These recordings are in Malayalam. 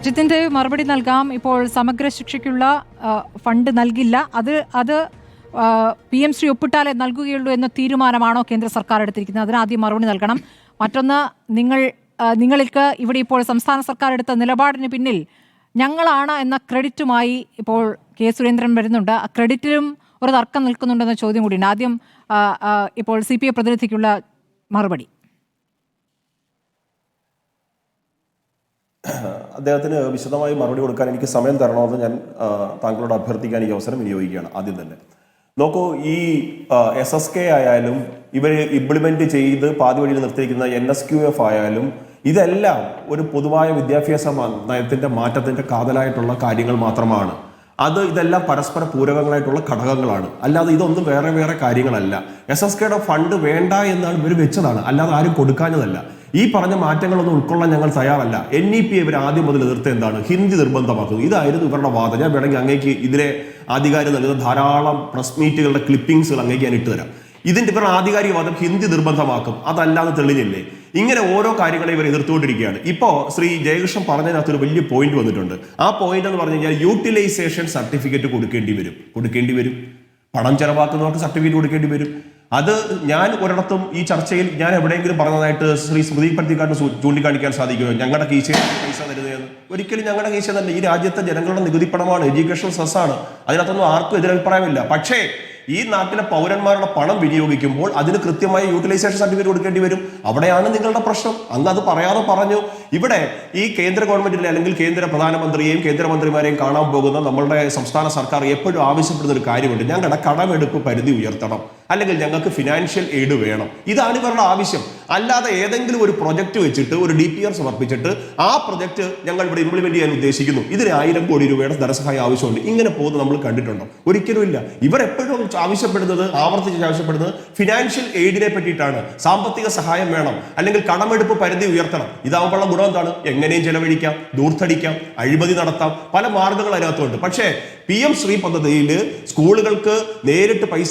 ജിതിൻ്റെ മറുപടി നൽകാം. ഇപ്പോൾ സമഗ്ര ശിക്ഷയ്ക്കുള്ള ഫണ്ട് നൽകില്ല, അത് PM ശ്രീ ഒപ്പിട്ടാലേ നൽകുകയുള്ളൂ എന്ന തീരുമാനമാണോ കേന്ദ്ര സർക്കാർ എടുത്തിരിക്കുന്നത്? അതിനാദ്യം മറുപടി നൽകണം. മറ്റൊന്ന്, നിങ്ങൾക്ക് ഇവിടെ ഇപ്പോൾ സംസ്ഥാന സർക്കാർ എടുത്ത നിലപാടിന് പിന്നിൽ ഞങ്ങളാണ് എന്ന ക്രെഡിറ്റുമായി ഇപ്പോൾ കെ സുരേന്ദ്രൻ വരുന്നുണ്ട്. ആ ക്രെഡിറ്റിലും ഒരു തർക്കം നിൽക്കുന്നുണ്ടെന്ന ചോദ്യം കൂടിയുണ്ട്. ആദ്യം ഇപ്പോൾ CPI പ്രതിനിധിക്കുള്ള മറുപടി. അദ്ദേഹത്തിന് വിശദമായി മറുപടി കൊടുക്കാൻ എനിക്ക് സമയം തരണമെന്ന് ഞാൻ താങ്കളോട് അഭ്യർത്ഥിക്കാൻ ഈ അവസരം വിനിയോഗിക്കുകയാണ്. ആദ്യം തന്നെ നോക്കൂ, ഈ SSK ആയാലും ഇവർ ഇംപ്ലിമെന്റ് ചെയ്ത് പാതി വഴിയിൽ നിർത്തിയിരിക്കുന്ന NSQF ആയാലും ഇതെല്ലാം ഒരു പൊതുവായ വിദ്യാഭ്യാസ നയത്തിന്റെ മാറ്റത്തിന്റെ കാതലായിട്ടുള്ള കാര്യങ്ങൾ മാത്രമാണ്. ഇതെല്ലാം പരസ്പര പൂരകങ്ങളായിട്ടുള്ള ഘടകങ്ങളാണ്, അല്ലാതെ ഇതൊന്നും വേറെ വേറെ കാര്യങ്ങളല്ല. SSKയുടെ ഫണ്ട് വേണ്ട എന്നാണ് ഇവർ വെച്ചതാണ്, അല്ലാതെ ആരും കൊടുക്കാഞ്ഞതല്ല. ഈ പറഞ്ഞ മാറ്റങ്ങളൊന്നും ഉൾക്കൊള്ളാൻ ഞങ്ങൾ തയ്യാറല്ല. NEP ഇവർ ആദ്യം മുതൽ എതിർത്ത് എന്താണ്? ഹിന്ദി നിർബന്ധമാക്കുന്നത്. ഇതായിരുന്നു ഇവരുടെ വാദം. ഞാൻ വേണമെങ്കിൽ അങ്ങേക്ക് ഇതിലെ ആധികാരിക നൽകുന്ന ധാരാളം പ്രസ് മീറ്റുകളുടെ ക്ലിപ്പിംഗ്സുകൾ അങ്ങേക്ക് ഞാൻ ഇട്ടുതരാം. ഇവരുടെ ആധികാരിക വാദം ഹിന്ദി നിർബന്ധമാക്കും, അതല്ലാതെ തെളിഞ്ഞില്ലേ? ഇങ്ങനെ ഓരോ കാര്യങ്ങളെ ഇവർ എതിർത്തുകൊണ്ടിരിക്കുകയാണ്. ഇപ്പോൾ ശ്രീ ജയകൃഷ്ണൻ പറഞ്ഞതിനകത്തൊരു വലിയ പോയിന്റ് വന്നിട്ടുണ്ട്. ആ പോയിന്റ് എന്ന് പറഞ്ഞു കഴിഞ്ഞാൽ യൂട്ടിലൈസേഷൻ സർട്ടിഫിക്കറ്റ് കൊടുക്കേണ്ടി വരും. പണം ചെലവാക്കുന്നവർക്ക് സർട്ടിഫിക്കറ്റ് കൊടുക്കേണ്ടി വരും. അത് ഞാൻ ഒരിടത്തും ഈ ചർച്ചയിൽ ഞാൻ എവിടെയെങ്കിലും പറഞ്ഞതായിട്ട് ശ്രീ സ്മൃതി പട്ടിക്കാരന് ചൂണ്ടിക്കാണിക്കാൻ സാധിക്കുമോ? ഞങ്ങളുടെ കീശയിൽ പൈസ തരുന്നതെന്ന്. ഒരിക്കലും ഞങ്ങളുടെ കീശ തന്നെ. ഈ രാജ്യത്തെ ജനങ്ങളുടെ നികുതി പണമാണ്, എഡ്യൂക്കേഷൻ സെസ്സാണ്. അതിനകത്തൊന്നും ആർക്കും എതിരഭിപ്രായമില്ല. പക്ഷേ ഈ നാട്ടിലെ പൗരന്മാരുടെ പണം വിനിയോഗിക്കുമ്പോൾ അതിന് കൃത്യമായി യൂട്ടിലൈസേഷൻ സർട്ടിഫിക്കറ്റ് കൊടുക്കേണ്ടി വരും. അവിടെയാണ് നിങ്ങളുടെ പ്രശ്നം. അന്ന് അത് പറയാതെ പറഞ്ഞു. ഇവിടെ ഈ കേന്ദ്ര ഗവൺമെന്റിനെ അല്ലെങ്കിൽ കേന്ദ്ര പ്രധാനമന്ത്രിയെയും കേന്ദ്രമന്ത്രിമാരെയും കാണാൻ പോകുന്ന നമ്മളുടെ സംസ്ഥാന സർക്കാർ എപ്പോഴും ആവശ്യപ്പെടുന്ന ഒരു കാര്യമുണ്ട്. ഞങ്ങളുടെ കടമെടുപ്പ് പരിധി ഉയർത്തണം, അല്ലെങ്കിൽ ഞങ്ങൾക്ക് ഫിനാൻഷ്യൽ എയ്ഡ് വേണം. ഇതാണ് ഇവരുടെ ആവശ്യം. അല്ലാതെ ഏതെങ്കിലും ഒരു പ്രൊജക്ട് വെച്ചിട്ട് ഒരു DPR സമർപ്പിച്ചിട്ട് ആ പ്രൊജക്ട് ഞങ്ങൾ ഇവിടെ ഇംപ്ലിമെന്റ് ചെയ്യാൻ ഉദ്ദേശിക്കുന്നു, ഇതിന് 1000 കോടി രൂപയുടെ ധനസഹായം ആവശ്യമുണ്ട്, ഇങ്ങനെ പോകുന്നത് നമ്മൾ കണ്ടിട്ടുണ്ടോ? ഒരിക്കലും ഇല്ല. ഇവർ എപ്പോഴും ആവർത്തിച്ച് ആവശ്യപ്പെടുന്നത് ഫിനാൻഷ്യൽ എയ്ഡിനെ പറ്റിയിട്ടാണ്. സാമ്പത്തിക സഹായം വേണം, അല്ലെങ്കിൽ കടമെടുപ്പ് പരിധി ഉയർത്തണം. ഇതാവുമ്പോഴുള്ള ഗുണം എന്താണ്? എങ്ങനെയും ചെലവഴിക്കാം, ദൂർത്തടിക്കാം, അഴിമതി നടത്താം, പല മാർഗങ്ങൾ അതിനകത്തുണ്ട്. പക്ഷേ PM ശ്രീ പദ്ധതിയിൽ സ്കൂളുകൾക്ക് നേരിട്ട് പൈസ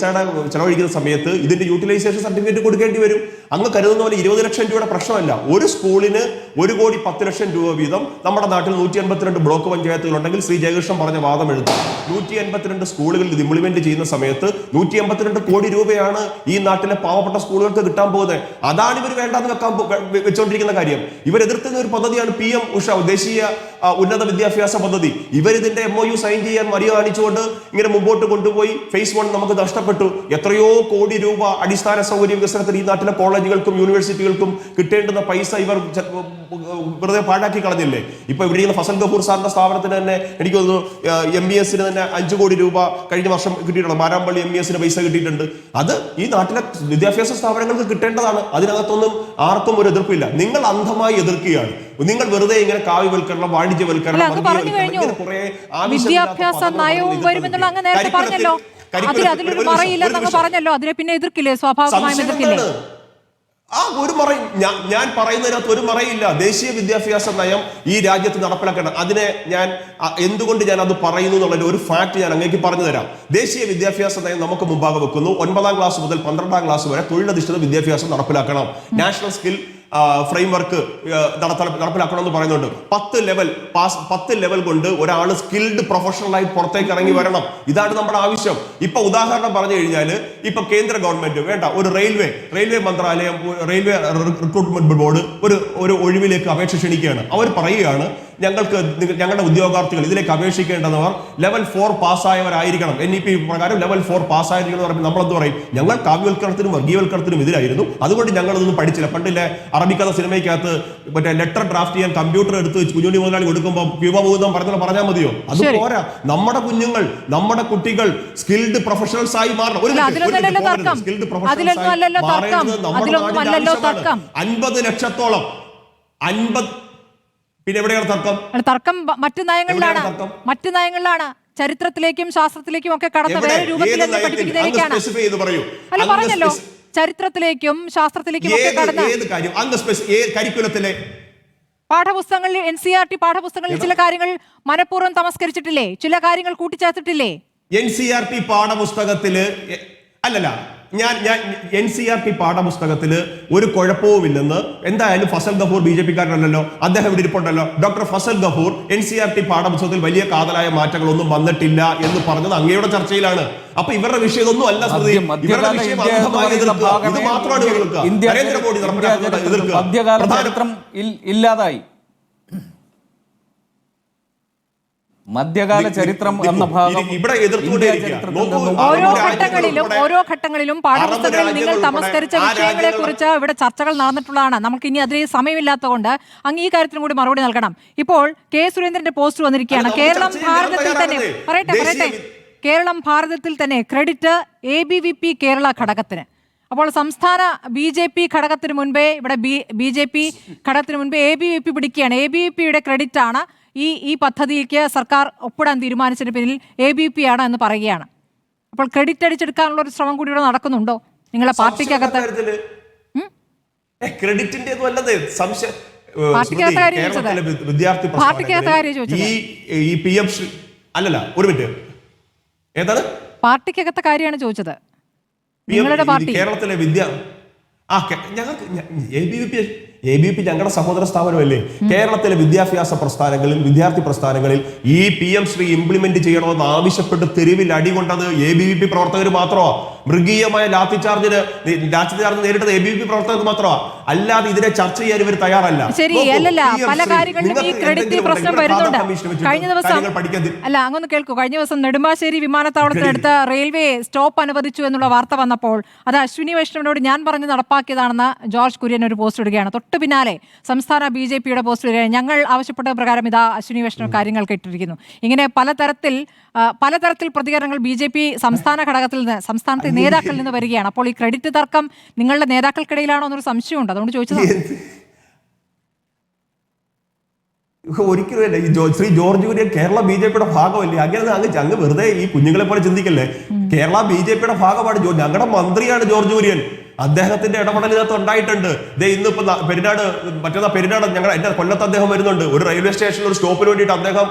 ചെലവഴിക്കുന്ന സമയത്ത് ഇതിന്റെ യൂട്ടിലൈസേഷൻ സർട്ടിഫിക്കറ്റ് കൊടുക്കേണ്ടി വരും. അങ്ങ് കരുതുന്ന പോലെ 20 ലക്ഷം രൂപയുടെ പ്രശ്നമല്ല. ഒരു സ്കൂളിന് 1,10,00,000 രൂപ വീതം നമ്മുടെ നാട്ടിൽ 182 ബ്ലോക്ക് പഞ്ചായത്തുകൾ ഉണ്ടെങ്കിൽ ശ്രീ ജയകൃഷ്ണൻ പറഞ്ഞ വാദം എടുത്തു. 182 സ്കൂളുകളിൽ ഇത് ഇംപ്ലിമെന്റ് ചെയ്യുന്ന സമയത്ത് 182 കോടി രൂപയാണ് ഈ നാട്ടിലെ പാവപ്പെട്ട സ്കൂളുകൾക്ക് കിട്ടാൻ പോകുന്നത്. അതാണ് ഇവർ വേണ്ടെന്ന് വെച്ചുകൊണ്ടിരിക്കുന്ന കാര്യം. ഇവർ എതിർക്കുന്ന ഒരു പദ്ധതിയാണ് PM ഉഷ, ദേശീയ ഉന്നത വിദ്യാഭ്യാസ പദ്ധതി. ഇവരിതിന്റെ MOU സൈൻ ചെയ്യാൻ മര്യാദ കാണിച്ചുകൊണ്ട് ഇങ്ങനെ മുമ്പോട്ട് കൊണ്ടുപോയി phase 1 നമുക്ക് നഷ്ടപ്പെട്ടു. എത്രയോ കോടി രൂപ അടിസ്ഥാന സൗകര്യ വികസനത്തിന് ഈ നാട്ടിലെ കോളേജുകൾക്കും യൂണിവേഴ്സിറ്റികൾക്കും കിട്ടേണ്ടുന്ന പൈസ ഇവർ വെറുതെ പാഴാക്കി കളഞ്ഞില്ലേ? ഇപ്പൊ ഇവിടെ ഫസൽ ഗഫൂർ സാറിന്റെ സ്ഥാപനത്തിന് തന്നെ എനിക്ക് തോന്നുന്നു MBS തന്നെ 5 കോടി രൂപ കഴിഞ്ഞ വർഷം കിട്ടിയിട്ടുണ്ട്. മാരാമ്പള്ളി MBS പൈസ കിട്ടിയിട്ടുണ്ട്. അത് ഈ നാട്ടിലെ വിദ്യാഭ്യാസ സ്ഥാപനങ്ങൾക്ക് കിട്ടേണ്ടതാണ്. അതിനകത്തൊന്നും ആർക്കും ഒരു എതിർപ്പില്ല. നിങ്ങൾ അന്ധമായി എതിർക്കുകയാണ്. നിങ്ങൾ വെറുതെ ഇങ്ങനെ കാവ്യവൽക്കരണം, വാണിജ്യവൽക്കരണം, വിദ്യാഭ്യാസ നയവും വരുമെന്നുള്ള അങ്ങ് നേരത്തെ പറഞ്ഞല്ലോ. അതിലൊരു മറയില്ലെന്നങ്ങ് പറഞ്ഞല്ലോ. അതിനെ പിന്നെ എതിർക്കില്ലേ? സ്വാഭാവികമായും എതിർക്കില്ലേ? ഒരു മറ ഞാൻ പറയുന്നതിനകത്ത് ഒരു മറയില്ല. ദേശീയ വിദ്യാഭ്യാസ നയം ഈ രാജ്യത്ത് നടപ്പിലാക്കണം. അതിനെ ഞാൻ എന്തുകൊണ്ട് ഞാൻ അത് പറയുന്നു എന്നുള്ള ഒരു ഫാക്ട് ഞാൻ അങ്ങേക്ക് പറഞ്ഞു തരാം. ദേശീയ വിദ്യാഭ്യാസ നയം നമുക്ക് മുമ്പാകെ വെക്കുന്നു. 9ാം ക്ലാസ് മുതൽ 12ാം ക്ലാസ് വരെ തൊഴിലധിഷ്ഠിത വിദ്യാഭ്യാസം നടപ്പിലാക്കണം. നാഷണൽ സ്കിൽ ഫ്രെയിംവർക്ക് നടപ്പിലാക്കണമെന്ന് പറയുന്നുണ്ട്. 10 ലെവൽ കൊണ്ട് ഒരാൾ സ്കിൽഡ് പ്രൊഫഷണലായി പുറത്തേക്ക് ഇറങ്ങി വരണം. ഇതാണ് നമ്മുടെ ആവശ്യം. ഇപ്പൊ ഉദാഹരണം പറഞ്ഞു കഴിഞ്ഞാൽ ഇപ്പൊ കേന്ദ്ര ഗവൺമെന്റ് വേണ്ട, ഒരു റെയിൽവേ മന്ത്രാലയം, റെയിൽവേ റിക്രൂട്ട്മെന്റ് ബോർഡ് ഒരു ഒഴിവിലേക്ക് അപേക്ഷ ക്ഷണിക്കുകയാണ്. അവർ പറയുകയാണ്, ഞങ്ങളുടെ ഉദ്യോഗാർത്ഥികൾ ഇതിലേക്ക് അപേക്ഷിക്കേണ്ടവർ ലെവൽ 4 പാസ്സായവരായിരിക്കണം. NEP പ്രകാരം ലെവൽ 4 പാസ്സായിരിക്കണം എന്ന് പറയുമ്പോൾ നമ്മളെന്ത് പറയും? ഞങ്ങൾ കാവ്യവൽക്കരണത്തിനും വർഗീയവൽക്കരണത്തിനും എതിരായിരുന്നു, അതുകൊണ്ട് ഞങ്ങളതൊന്നും പഠിച്ചില്ല. പണ്ടില്ലേ അറബിക്കഥ സിനിമയ്ക്കകത്ത് മറ്റേ ലെറ്റർ ഡ്രാഫ്റ്റ് ചെയ്യാൻ കമ്പ്യൂട്ടർ എടുത്ത് കുഞ്ഞുണ്ണി മുതലാളി കൊടുക്കുമ്പോൾ വ്യൂപഭൂതം പറഞ്ഞാൽ മതിയോ? അത് പോരാ. നമ്മുടെ കുഞ്ഞുങ്ങൾ, നമ്മുടെ കുട്ടികൾ സ്കിൽഡ് പ്രൊഫഷണൽസ് ആയി മാറണം. 50 ലക്ഷത്തോളം പിന്നെ എവിടെയാണ് തർക്കം? മറ്റു നയങ്ങളിലാണ്. ചരിത്രത്തിലേക്കും ശാസ്ത്രത്തിലേക്കും ഒക്കെ കടന്ന വേറെ രൂപത്തിൽ പഠിപ്പിക്കുന്നതിലേക്കാണ്. അല്ല, പറഞ്ഞല്ലോ, ചരിത്രത്തിലേക്കും ശാസ്ത്രത്തിലേക്കും ഒക്കെ കടന്ന പാഠപുസ്തകങ്ങളിൽ, NCERT പാഠപുസ്തകങ്ങളിൽ ചില കാര്യങ്ങൾ മനഃപൂർവ്വം തമസ്കരിച്ചിട്ടില്ലേ? ചില കാര്യങ്ങൾ കൂട്ടിച്ചേർത്തിട്ടില്ലേ? NCERT പാഠപുസ്തകത്തില് അല്ലല്ല, ഞാൻ NCERT പാഠപുസ്തകത്തിൽ ഒരു കുഴപ്പവുമില്ലെന്ന് എന്തായാലും ഫസൽ ഗഫൂർ BJP കാരനല്ലോ, അദ്ദേഹം ഇവിടെ ഇരിപ്പുണ്ടല്ലോ. ഡോക്ടർ ഫസൽ ഗഫൂർ NCERT പാഠപുസ്തകത്തിൽ വലിയ കാതലായ മാറ്റങ്ങളൊന്നും വന്നിട്ടില്ല എന്ന് പറഞ്ഞത് അങ്ങയുടെ ചർച്ചയിലാണ്. അപ്പൊ ഇവരുടെ വിഷയം ഇതൊന്നും അല്ല സ്മൃതി. ഇവരുടെ വിഷയം അന്ധമായി എതിർക്കുക. ഇത് മാത്രമാണ് എതിർക്കുക. നരേന്ദ്രമോദി എതിർക്കുക. മധ്യകാല ചരിത്രം ഇല്ലാതായി. മധ്യകാല ചരിത്രം എന്ന ഭാഗം ഇവിടെ ഓരോ ഘട്ടങ്ങളിലും പാഠപുസ്തകങ്ങളിൽ നിങ്ങൾ തമസ്കരിച്ച വിഷയങ്ങളെ കുറിച്ച് ഇവിടെ ചർച്ചകൾ നടന്നിട്ടുള്ളതാണ്. നമുക്ക് ഇനി അതിന് സമയമില്ലാത്തതുകൊണ്ട് അങ്ങ് ഈ കാര്യത്തിനും കൂടി മറുപടി നൽകണം. ഇപ്പോൾ കെ സുരേന്ദ്രന്റെ പോസ്റ്റ് വന്നിരിക്കുകയാണ്. കേരളം ഭാരതത്തിൽ തന്നെ പറയട്ടെ കേരളം ഭാരതത്തിൽ തന്നെ ക്രെഡിറ്റ് ABVP കേരള ഘടകത്തിന്. അപ്പോൾ സംസ്ഥാന BJP ഘടകത്തിന് മുൻപേ ഇവിടെ BJP ഘടകത്തിന് മുൻപേ ABVP പിടിക്കുകയാണ്. ABVPയുടെ ക്രെഡിറ്റ് ആണ് ഈ പദ്ധതിക്ക് സർക്കാർ ഒപ്പിടാൻ തീരുമാനിച്ചതിന് പിന്നിൽ ABVP ആണ് എന്ന് പറയുകയാണ്. അപ്പോൾ ക്രെഡിറ്റ് അടിച്ചെടുക്കാനുള്ള ഒരു ശ്രമം കൂടി ഇവിടെ നടക്കുന്നുണ്ടോ നിങ്ങളെ പാർട്ടിക്കകത്ത്? പാർട്ടിക്കകത്തെ കാര്യമാണ് ചോദിച്ചത്. നിങ്ങളുടെ പാർട്ടി കേരളത്തിലെ ABVP ഞങ്ങളുടെ സഹോദര സ്ഥാപനമല്ലേ? കേരളത്തിലെ വിദ്യാഭ്യാസ പ്രസ്ഥാനങ്ങളിൽ, വിദ്യാർത്ഥി പ്രസ്ഥാനങ്ങളിൽ ഈ PM ശ്രീ ഇംപ്ലിമെന്റ് ചെയ്യണമെന്ന് ആവശ്യപ്പെട്ട് തെരുവിൽ അടികൊണ്ടത് ABVP പ്രവർത്തകർ മാത്രമാണ്. മൃഗീയമായ ലാത്തി ചാർജ് നേരിട്ടത് ABVP പ്രവർത്തകർ മാത്രമാണ്. അല്ലാതെ ഇതിനെ ചർച്ച ചെയ്യാൻ ഇവർ തയ്യാറല്ല. ശരി, അല്ലല്ല, പല കാര്യങ്ങളിലും ഈ ക്രെഡിറ്റ് പ്രശ്നം വരുന്നുണ്ട്. കഴിഞ്ഞ ദിവസം അങ്ങൊന്ന് കേൾക്കൂ. കഴിഞ്ഞ ദിവസം നെടുമ്പാശ്ശേരി വിമാനത്താവളത്തിനടുത്ത് റെയിൽവേ സ്റ്റോപ്പ് അനുവദിച്ചു എന്നുള്ള വാർത്ത വന്നപ്പോൾ അത് അശ്വിനി വൈഷ്ണവിനോട് ഞാൻ പറഞ്ഞ് നടപ്പാക്കിയതാണെന്ന് ജോർജ് കുര്യൻ ഒരു പോസ്റ്റ് ഇടുകയാണ്. തൊട്ട് പിന്നാലെ സംസ്ഥാന BJPയുടെ പോസ്റ്റ് ഇടുകയാണ്. ഞങ്ങൾ ആവശ്യപ്പെട്ട പ്രകാരം ഇതാ അശ്വിനി വൈഷ്ണവ് കാര്യങ്ങൾ കേട്ടിരിക്കുന്നു. ഇങ്ങനെ പലതരത്തിൽ പ്രതികരണങ്ങൾ BJP സംസ്ഥാന ഘടകത്തിൽ നിന്ന്, സംസ്ഥാനത്തെ നേതാക്കളിൽ നിന്ന് വരികയാണ്. അപ്പോൾ ഈ ക്രെഡിറ്റ് തർക്കം നിങ്ങളുടെ നേതാക്കൾക്കിടയിലാണോ എന്നൊരു സംശയമുണ്ട്. അതുകൊണ്ട് ചോദിച്ചതാണ്. ഒരിക്കലുമല്ല. ശ്രീ ജോർജ് കുര്യൻ കേരള BJPയുടെ ഭാഗമല്ലേ? അങ്ങ് വെറുതെ ഈ കുഞ്ഞുങ്ങളെ പോലെ ചിന്തിക്കല്ലേ. കേരള BJPയുടെ ഭാഗമാണ്. ഞങ്ങളുടെ മന്ത്രിയാണ് ജോർജ് കുര്യൻ. അദ്ദേഹത്തിന്റെ ഇടപെടൽ ഇതിനകത്ത് ഉണ്ടായിട്ടുണ്ട്. ഇന്നിപ്പോ മറ്റന്നാ പെരിനാട് എന്റെ കൊല്ലത്ത് അദ്ദേഹം വരുന്നുണ്ട്. ഒരു റെയിൽവേ സ്റ്റേഷനിൽ ഒരു സ്റ്റോപ്പിന് വേണ്ടിയിട്ട് അദ്ദേഹം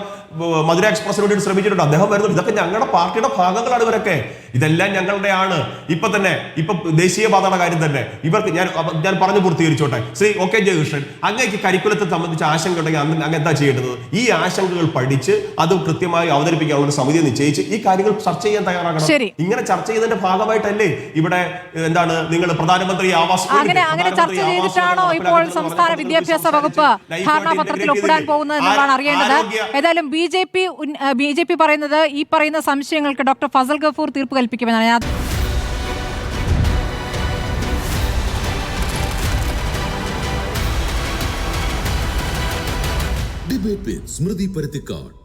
മധുര എക്സ്പ്രസിന് വേണ്ടിയിട്ട് ശ്രമിച്ചിട്ടുണ്ട്. അദ്ദേഹം വരുന്നുണ്ട്. ഇതൊക്കെ ഞങ്ങളുടെ പാർട്ടിയുടെ ഭാഗങ്ങളാണ് ഇവരൊക്കെ. ഇതെല്ലാം ഞങ്ങളുടെയാണ്. ഇപ്പൊ ദേശീയപാതയുടെ കാര്യം തന്നെ ഇവർക്ക് ഞാൻ പറഞ്ഞു പൂർത്തീകരിച്ചോട്ടെ. ശ്രീ OK ജയകൃഷ്ണൻ, അങ്ങേക്ക് കരിക്കുലത്തെ സംബന്ധിച്ച് ആശങ്ക ഉണ്ടെങ്കിൽ അങ്ങ് എന്താ ചെയ്യേണ്ടത്? ഈ ആശങ്കകൾ പഠിച്ച് അത് കൃത്യമായി അവതരിപ്പിക്കാനുള്ള ഒരു സമിതി നിശ്ചയിച്ച് ഈ കാര്യങ്ങൾ ചർച്ച ചെയ്യാൻ തയ്യാറാകണം. ഇങ്ങനെ ചർച്ച ചെയ്തതിന്റെ ഭാഗമായിട്ടല്ലേ ഇവിടെ എന്താണ് നിങ്ങൾ പ്രധാനമന്ത്രി ആവാസ് അങ്ങനെ ചർച്ച ചെയ്തിട്ടാണോ ഇപ്പോൾ സംസ്ഥാന വിദ്യാഭ്യാസ വകുപ്പ് ധാരണാപത്രത്തിൽ ഒപ്പിടാൻ പോകുന്നത് എന്നതാണ് അറിയേണ്ടത്. ഏതായാലും BJP പറയുന്നത് ഈ പറയുന്ന സംശയങ്ങൾക്ക് ഡോക്ടർ ഫസൽ ഗഫൂർ തീർപ്പ് കൽപ്പിക്കുമെന്നാണ്. ഡിബേറ്റ് വിത്ത് സ്മൃതി പരുത്തിക്കാട്.